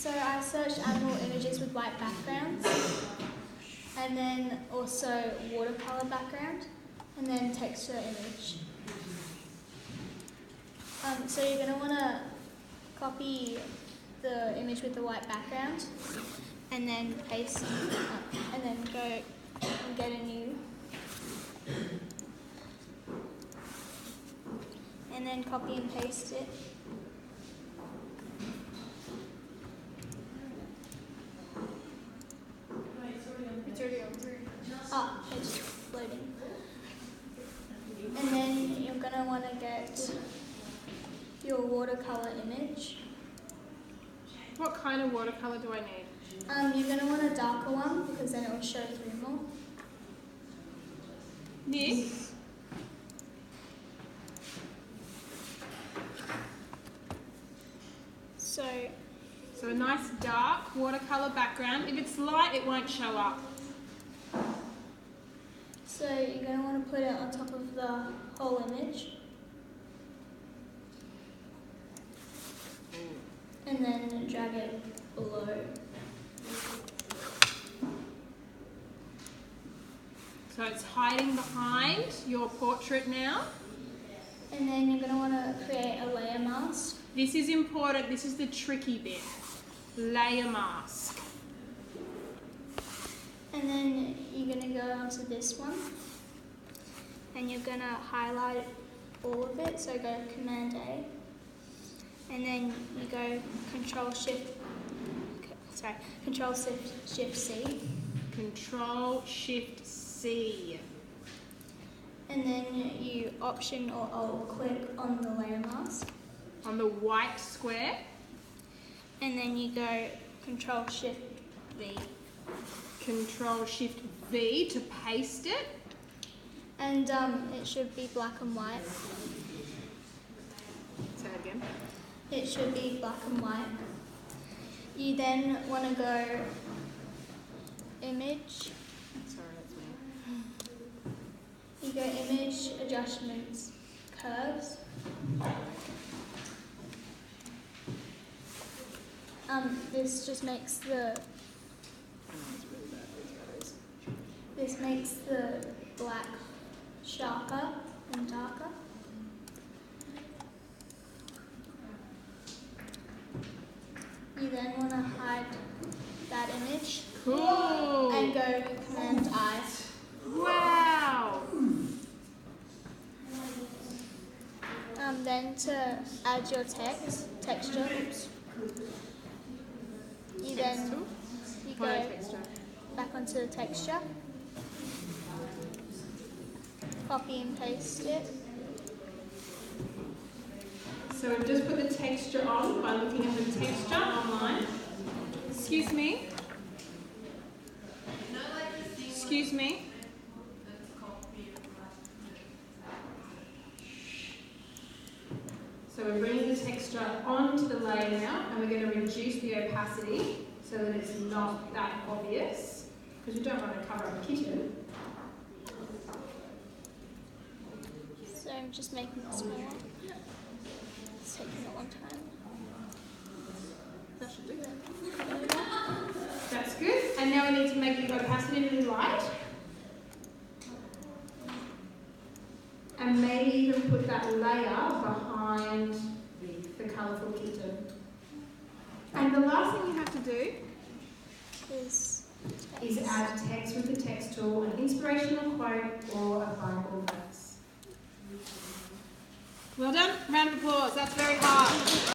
So I searched animal images with white backgrounds, and then also watercolour background, and then texture image. So you're going to want to copy the image with the white background, and then paste, and then go and get a new, and then copy and paste it. It's already on through. Oh, it's loading. And then you're going to want to get your watercolour image. What kind of watercolour do I need? You're going to want a darker one because then it will show through more. Nick? So a nice dark watercolour background. If it's light, it won't show up. So you're going to want to put it on top of the whole image. And then drag it below. So it's hiding behind your portrait now. And then you're going to want to create a layer mask. This is important. This is the tricky bit. Layer mask. And then you're going to go onto this one. And you're going to highlight all of it. So go Command A. And then you go Control Shift C. Control Shift C. And then you Option or Alt click on the layer mask. On the white square. And then you go Control Shift V. Control Shift V to paste it. And it should be black and white. Say it again. It should be black and white. You then want to go Image. Sorry, that's me. You go Image, Adjustments, Curves. This just makes the black sharper and darker. You then want to hide that image. Cool. And go Command I. Wow. Then to add your texture, you go back onto the texture, copy and paste it. So we've just put the texture on by looking at the texture online. Excuse me. Excuse me. So we're bringing the texture onto the layer now, and we're going to reduce the opacity so that it's not that obvious, because we don't want to cover up a kitten. So I'm just making it smaller. It's taking a long time. That should do that. That's good. And now we need to make the opacity really light. And maybe even put that layer behind the colourful kitten. And the last thing you have to do Is add text with the text tool, an inspirational quote or a Bible verse. Well done. Round of applause. That's very hard.